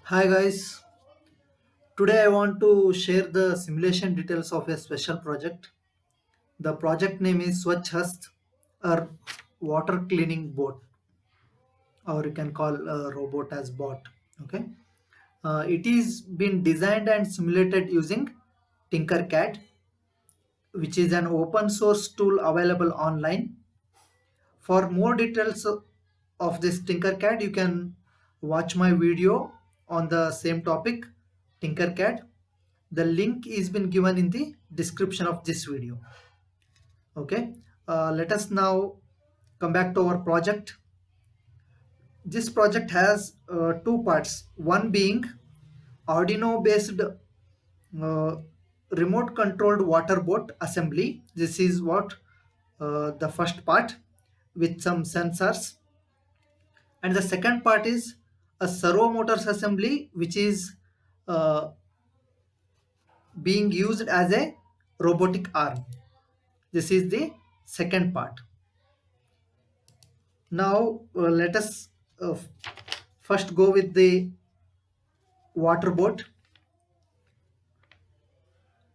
Hi guys, today I want to share the simulation details of a special project. The project name is Swachh Hast or water cleaning boat, or you can call a robot as bot. Okay, it is been designed and simulated using Tinkercad, which is an open source tool available online. For more details of this Tinkercad, you can watch my video on the same topic, Tinkercad. The link is been given in the description of this video. Okay, let us now come back to our project. This project has two parts. One being Arduino based remote controlled water boat assembly. This is what the first part with some sensors, and the second part is a servo motors assembly which is uh, being used as a robotic arm. This is the second part. Now let us first go with the water boat.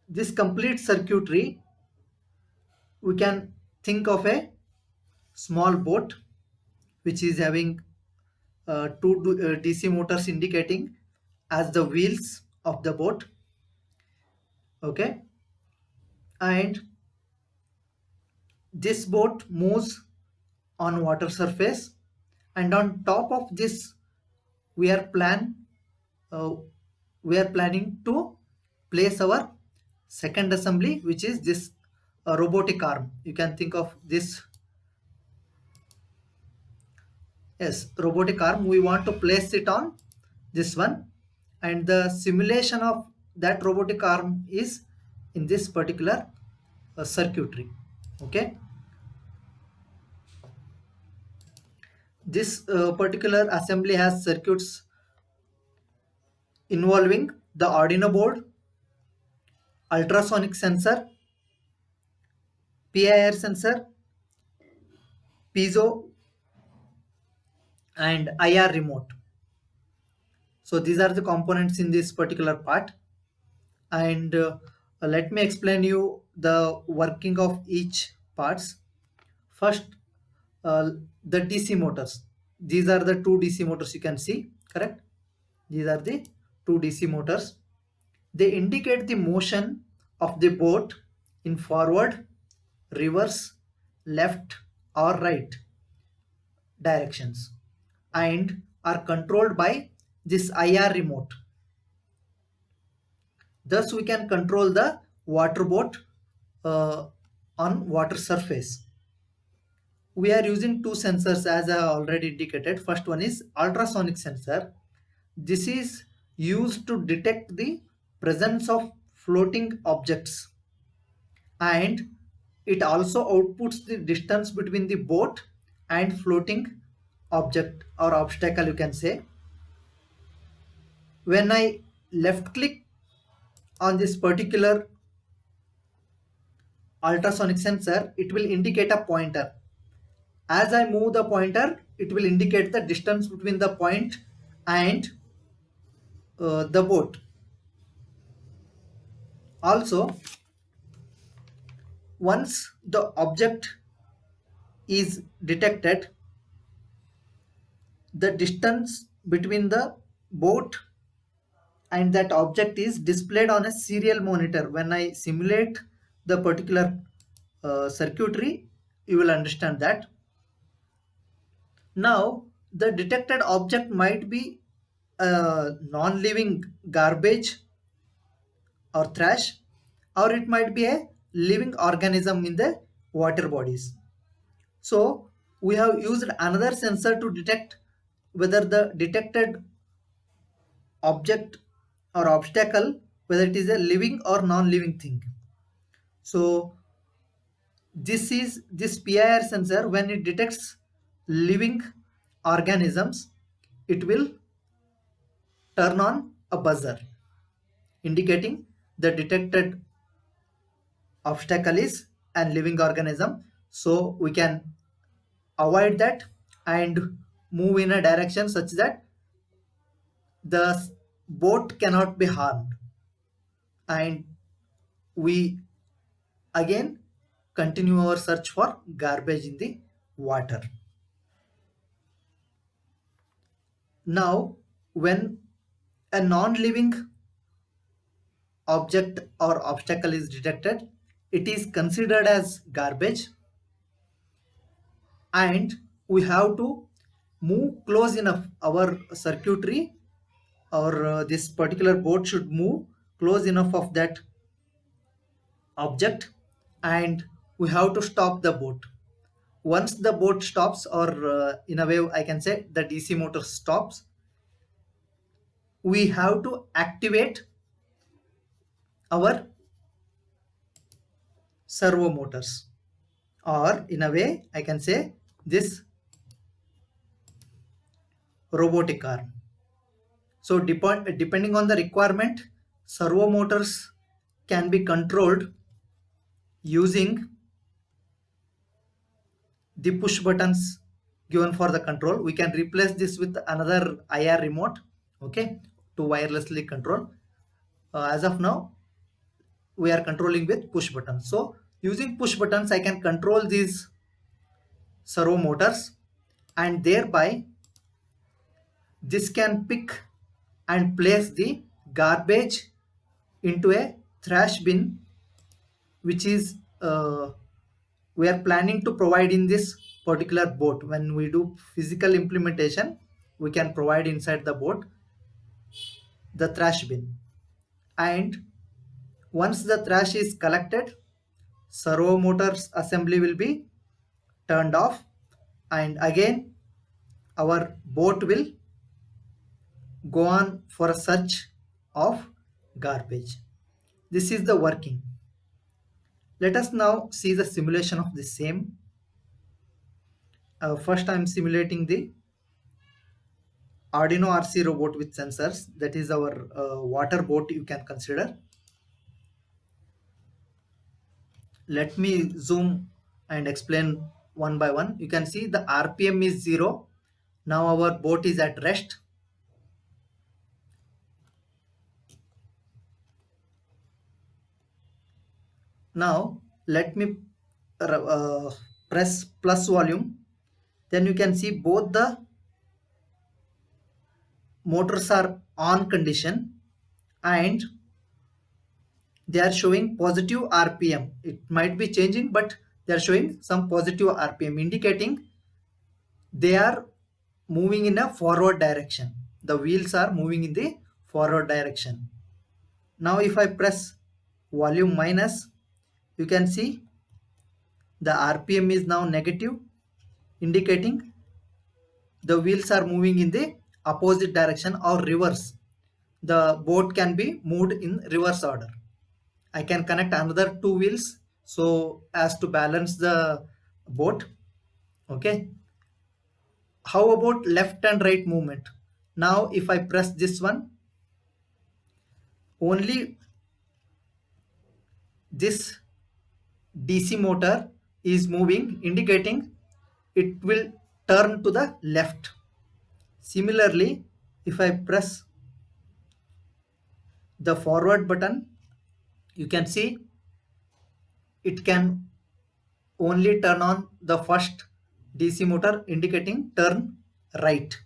This complete circuitry, we can think of a small boat which is having two DC motors indicating as the wheels of the boat. Okay, and this boat moves on water surface, and on top of this we are plan uh, we are planning to place our second assembly, which is this robotic arm. You can think of this, yes, robotic arm. We want to place it on this one, and the simulation of that robotic arm is in this particular circuitry. Okay, this particular assembly has circuits involving the Arduino board, ultrasonic sensor, PIR sensor, piezo, and IR remote. So these are the components in this particular part, and let me explain you the working of each parts. First, the DC motors. These are the two DC motors you can see, correct? These are the two DC motors. They indicate the motion of the boat in forward, reverse, left, or right directions, and are controlled by this IR remote. Thus, we can control the water boat uh, on water surface. We are using two sensors as I already indicated. First one is ultrasonic sensor. This is used to detect the presence of floating objects, and it also outputs the distance between the boat and floating object or obstacle, you can say. When I left click on this particular ultrasonic sensor, it will indicate a pointer. As I move the pointer, it will indicate the distance between the point and the boat. Also, once the object is detected, the distance between the boat and that object is displayed on a serial monitor. When I simulate the particular circuitry, you will understand that. Now, the detected object might be a non-living garbage or trash, or it might be a living organism in the water bodies. So, we have used another sensor to detect whether the detected object or obstacle, whether it is a living or non-living thing. So, this PIR sensor, when it detects living organisms, it will turn on a buzzer indicating the detected obstacle is an living organism. So we can avoid that and move in a direction such that the boat cannot be harmed, and we again continue our search for garbage in the water. Now, when a non-living object or obstacle is detected, it is considered as garbage, and we have to move close enough. Our circuitry or this particular boat should move close enough of that object, and we have to stop the boat. Once the boat stops, or in a way I can say the DC motor stops, we have to activate our servo motors, or in a way I can say this robotic arm. So depending on the requirement, servo motors can be controlled using the push buttons given for the control. We can replace this with another IR remote, okay, to wirelessly control. As of now, we are controlling with push buttons. So using push buttons, I can control these servo motors, and thereby this can pick and place the garbage into a trash bin, which is we are planning to provide in this particular boat. When we do physical implementation, we can provide inside the boat the trash bin, and once the trash is collected, servo motors assembly will be turned off, and again our boat will go on for a search of garbage. This is the working. Let us now see the simulation of the same. First I am simulating the Arduino RC robot with sensors. That is our water boat, you can consider. Let me zoom and explain one by one. You can see the RPM is 0. Now our boat is at rest. Now let me press plus volume. Then you can see both the motors are on condition, and they are showing positive RPM. It might be changing, but they are showing some positive RPM, indicating they are moving in a forward direction. The wheels are moving in the forward direction. Now if I press volume minus, you can see the RPM is now negative, indicating the wheels are moving in the opposite direction or reverse. The boat can be moved in reverse order. I can connect another two wheels so as to balance the boat. Okay. How about left and right movement? Now if I press this one, only this DC motor is moving, indicating it will turn to the left. Similarly, if I press the forward button, you can see it can only turn on the first DC motor, indicating turn right.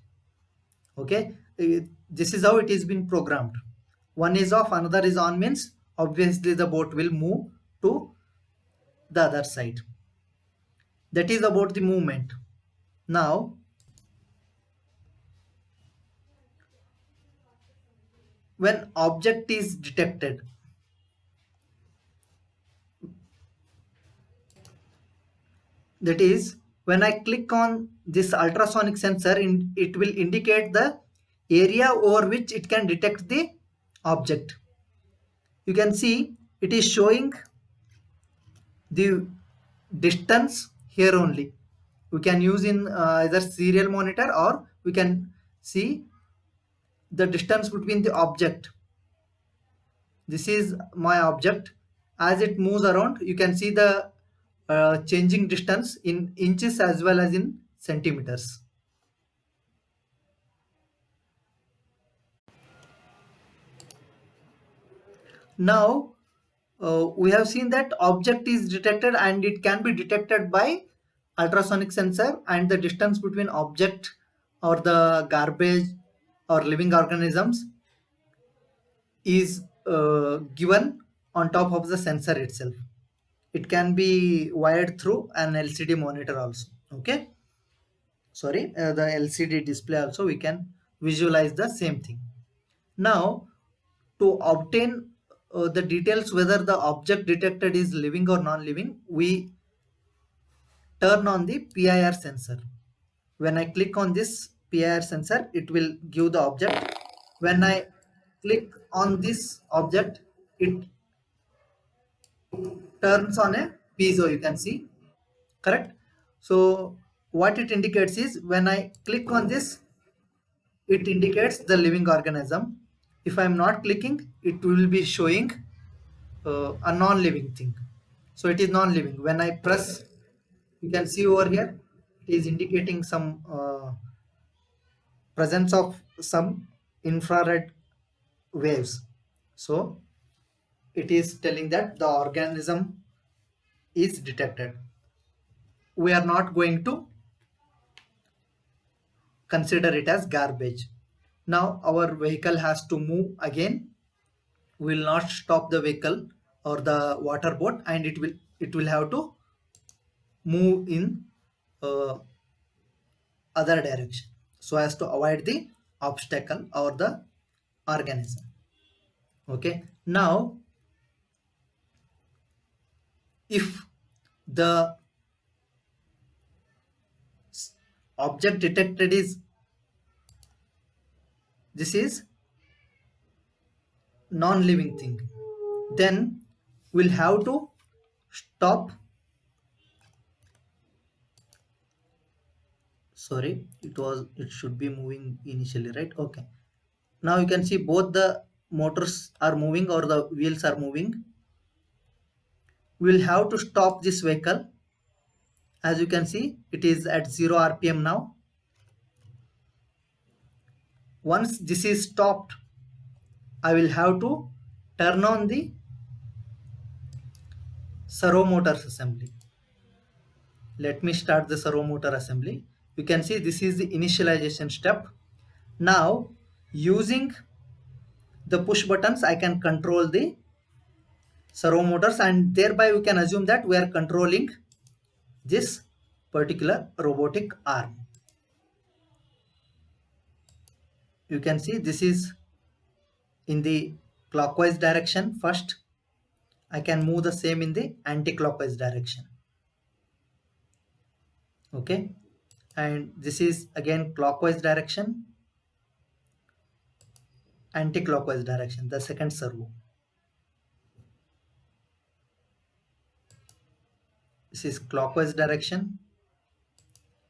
Okay, this is how it is been programmed. One is off, another is on, means obviously the boat will move to the other side. That is about the movement. Now when object is detected, that is when I click on this ultrasonic sensor, it will indicate the area over which it can detect the object. You can see it is showing the distance here only. We can use in either serial monitor, or we can see the distance between the object. This is my object. As it moves around, you can see the changing distance in inches as well as in centimeters. Now we have seen that object is detected and it can be detected by ultrasonic sensor, and the distance between object or the garbage or living organisms is given on top of the sensor itself. It can be wired through an LCD monitor also. Okay, sorry, the LCD display also we can visualize the same thing. Now, to obtain the details whether the object detected is living or non-living, we turn on the PIR sensor. When I click on this PIR sensor, it will give the object. When I click on this object, it turns on a piezo, you can see, correct? So what it indicates is when I click on this, it indicates the living organism. If I'm not clicking, it will be showing a non-living thing. So it is non-living. When I press, you can see over here, it is indicating some presence of some infrared waves. So it is telling that the organism is detected. We are not going to consider it as garbage. Now our vehicle has to move again. We will not stop the vehicle or the water boat, and it will have to move in uh, other direction so as to avoid the obstacle or the organism. Okay, now if the object detected is this is non-living thing, then we'll have to stop. Sorry, it should be moving initially, right? Okay, now you can see both the motors are moving or the wheels are moving. We'll have to stop this vehicle. As you can see, it is at 0 rpm now. Once this is stopped, I will have to turn on the servo motors assembly. Let me start the servo motor assembly. You can see this is the initialization step. Now using the push buttons, I can control the servo motors, and thereby we can assume that we are controlling this particular robotic arm. You can see this is in the clockwise direction first. I can move the same in the anti-clockwise direction. Okay, and this is again clockwise direction, anti-clockwise direction, the second servo. This is clockwise direction,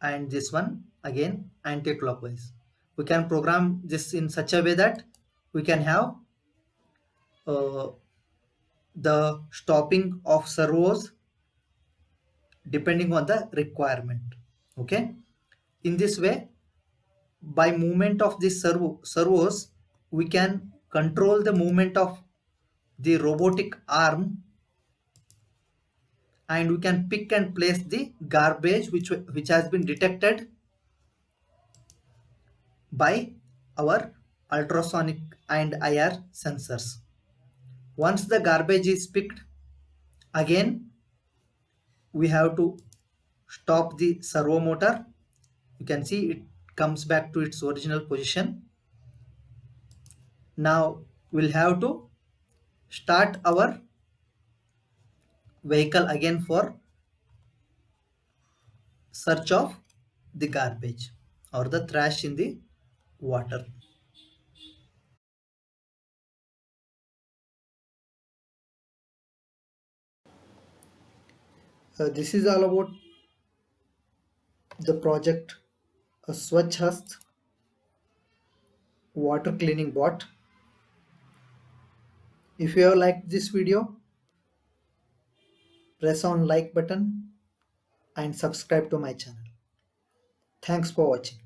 and this one again anti-clockwise. We can program this in such a way that we can have uh, the stopping of servos depending on the requirement. Okay, in this way, by movement of these servos, we can control the movement of the robotic arm, and we can pick and place the garbage which has been detected by our ultrasonic and IR sensors. Once the garbage is picked, again we have to stop the servo motor. You can see it comes back to its original position. Now we'll have to start our vehicle again for search of the garbage or the trash in the water. This is all about the project Swachh Hast water cleaning bot. If you have liked this video, press on like button and subscribe to my channel. Thanks for watching.